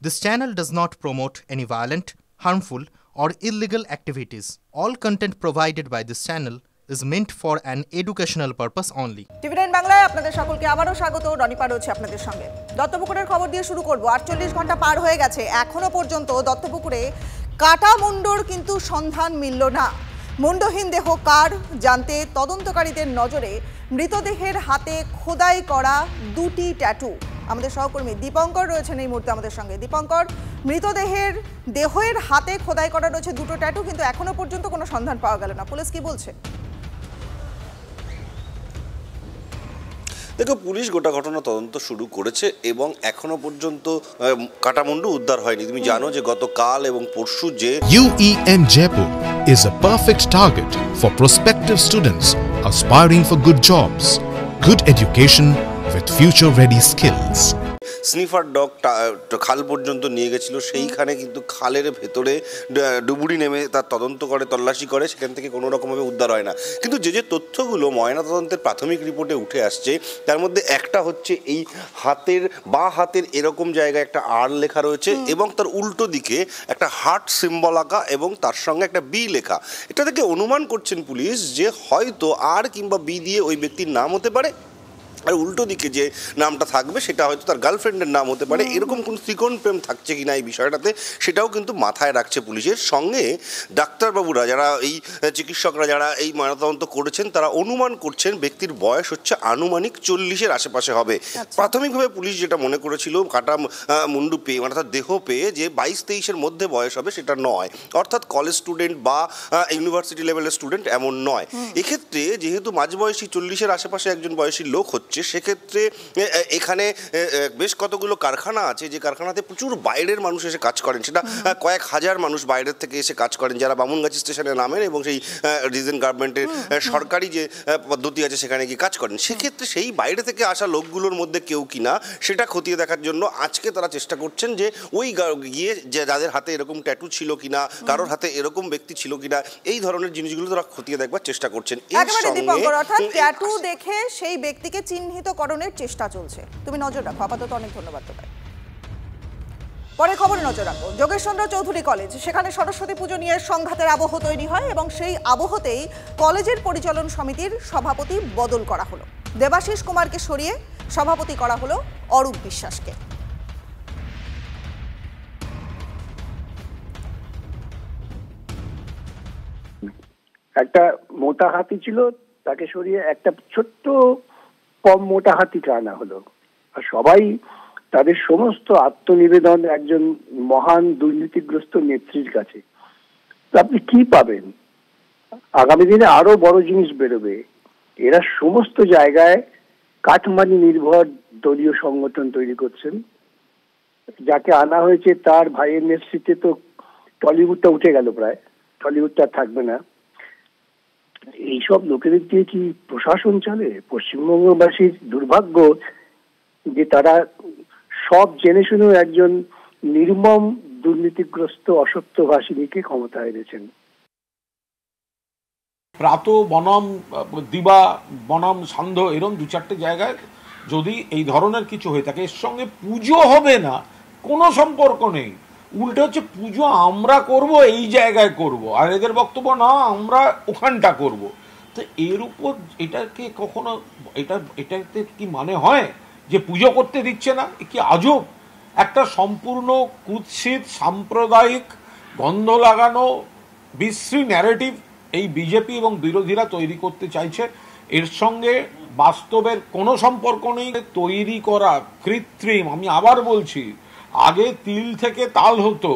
This channel does not promote any violent, harmful, or illegal activities. All content provided by this channel is meant for an educational purpose only. টিভি9 বাংলায় আপনাদের সকলকে আবারও স্বাগত। রনিপা রয়েছে আপনাদের সঙ্গে। দত্তপুকুরের খবর দিয়ে শুরু করব। 48 ঘন্টা পার হয়ে গেছে, এখনো পর্যন্ত দত্তপুকুরে কাটা মুন্ডর কিন্তু সন্ধান মিলল না। মুন্ডহীন দেহ কার জানতে তদন্তকারীদের নজরে মৃতদেহের হাতে খোদাই করা দুটি ট্যাটু। আমাদের সহকর্মী দীপঙ্কর রয়েছেন এই মুহূর্তে আমাদের সঙ্গে। দীপঙ্কর, দেহের হাতে খোদাই করা রয়েছে দুটো ট্যাটু, কিন্তু এখনো পর্যন্ত কোনো সন্ধান পাওয়া গেল না। পুলিশ কি বলছে? দেখো, পুলিশ গোটা ঘটনা তদন্ত শুরু করেছে এবং এখনো পর্যন্ত কাটামুন্ডু উদ্ধার হয়নি। তুমি জানো যে গতকাল এবং পরশু যে UEM Jaipur is a perfect target for prospective students aspiring for good jobs, good education with future-ready skills. Sniffer dog খাল পর্যন্ত নিয়ে গেছিল, সেইখানে কিন্তু খালের ভেতরে ডুবুরি নেমে তার তদন্ত করে, তল্লাশি করে, সেখান থেকে কোনো রকমভাবে উদ্ধার হয় না। কিন্তু যে তথ্যগুলো ময়নাতদন্তের প্রাথমিক রিপোর্টে উঠে আসছে, তার মধ্যে একটা হচ্ছে এই হাতের এরকম জায়গায় একটা আর লেখা রয়েছে এবং তার উল্টো দিকে একটা হার্ট সিম্বল আঁকা এবং তার সঙ্গে একটা বি লেখা। এটা থেকে অনুমান করছেন পুলিশ যে হয়তো আর কিংবা বি দিয়ে ওই ব্যক্তির নাম হতে পারে, আর উল্টো দিকে যে নামটা থাকবে সেটা হয়তো তার গার্লফ্রেন্ডের নাম হতে পারে। এরকম কোনো ত্রিকোণ প্রেম থাকছে কিনা এই বিষয়টাতে, সেটাও কিন্তু মাথায় রাখছে পুলিশের। সঙ্গে ডাক্তারবাবুরা, যারা এই চিকিৎসকরা যারা এই ময়নাতদন্ত করেছেন, তারা অনুমান করছেন ব্যক্তির বয়স হচ্ছে আনুমানিক 40-এর আশেপাশে হবে। প্রাথমিকভাবে পুলিশ যেটা মনে করেছিল কাটা মুন্ডু পেয়ে, মানে তার দেহ পেয়ে যে 22-23-এর মধ্যে বয়স হবে, সেটা নয়, অর্থাৎ কলেজ স্টুডেন্ট বা ইউনিভার্সিটি লেভেলের স্টুডেন্ট এমন নয়। এক্ষেত্রে যেহেতু মাঝবয়সী 40-এর আশেপাশে একজন বয়সী লোক হচ্ছে, সেক্ষেত্রে এখানে বেশ কতগুলো কারখানা আছে, যে কারখানাতে প্রচুর বাইরের মানুষ এসে কাজ করেন। সেটা কয়েক হাজার মানুষ বাইরের থেকে এসে কাজ করেন, যারা বামুনগাছি স্টেশনে নামেন এবং সেই রিজেন্ট গাভর্নমেন্টের সরকারি যে পদ্ধতি আছে সেখানে গিয়ে কাজ করেন। সেক্ষেত্রে সেই বাইরে থেকে আসা লোকগুলোর মধ্যে কেউ কিনা সেটা খতিয়ে দেখার জন্য আজকে তারা চেষ্টা করছেন যে ওই গিয়ে যে যাদের হাতে এরকম ট্যাটু ছিল কিনা, কারোর হাতে এরকম ব্যক্তি ছিল কিনা, এই ধরনের জিনিসগুলো তারা খতিয়ে দেখবার চেষ্টা করছেন। এর সঙ্গে ট্যাটু দেখে সেই ব্যক্তিকে চিহ্নিতকরণের চেষ্টা চলছে। তুমি নজর রাখো। আপাতত অনেক ধন্যবাদ তোমায়। পরে খবরে নজর রাখো। যোগেশচন্দ্র চৌধুরী কলেজ, সেখানে সরস্বতী পুজো নিয়ে সংঘাতের আবহ তৈরি হয় এবং সেই আবহতেই কলেজের পরিচালন সমিতির সভাপতি বদল করা হলো। দেবাশিস কুমারকে সরিয়ে সভাপতি করা হলো অরূপ বিশ্বাসকে। একটা মোটা হাতি ছিল, তাকে সরিয়ে একটা ছোট্ট কম মোটা হাতিকে আনা হলো। আর সবাই তাদের সমস্ত আত্মনিবেদন একজন মহান দুর্নীতিগ্রস্ত নেত্রীর কাছে। আপনি কি পাবেন? আগামী দিনে আরো বড় জিনিস বেরোবে। এরা সমস্ত জায়গায় কাটমানি নির্ভর দলীয় সংগঠন তৈরি করছেন। যাকে আনা হয়েছে তার ভাইয়ের নেতৃত্বে তো টলিউডটা উঠে গেল, প্রায় টলিউডটা থাকবে না। এইসব লোকেদের দিয়ে কি প্রশাসন চলে? পশ্চিমবঙ্গবাসীর দুর্ভাগ্য যে তারা সব জেনে শুনেও একজন নির্মম দুর্নীতিগ্রস্ত অসত্যভাষিনীকে ক্ষমতায় এনেছেন। প্রাত বনাম দিবা বনাম সান্ধ্য, এরকম 2-4টে জায়গায় যদি এই ধরনের কিছু হয়ে থাকে, এর সঙ্গে পুজো হবে না, কোনো সম্পর্ক নেই। উল্টে হচ্ছে পুজো আমরা করব, এই জায়গায় করব, আর এদের বক্তব্য না আমরা ওখানটা করব। তো এর উপর এটাকে কখনো এটাতে কি মানে হয় যে পুজো করতে দিচ্ছে না? কি আজব একটা সম্পূর্ণ কুৎসিত সাম্প্রদায়িক গন্ধ লাগানো বিশ্রী ন্যারেটিভ এই বিজেপি এবং বিরোধীরা তৈরি করতে চাইছে। এর সঙ্গে বাস্তবের কোনো সম্পর্ক নেই। তৈরি করা কৃত্রিম, আমি আবার বলছি, আগে তিল থেকে তাল হতো,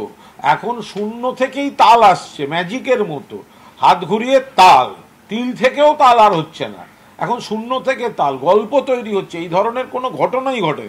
এখন শূন্য থেকেই তাল আসছে ম্যাজিকের মতো। হাত ঘুরিয়ে তাল, তিল থেকেও তাল আর হচ্ছে না, এখন শূন্য থেকে তাল, গল্প তৈরি হচ্ছে। এই ধরনের কোনো ঘটনাই ঘটে।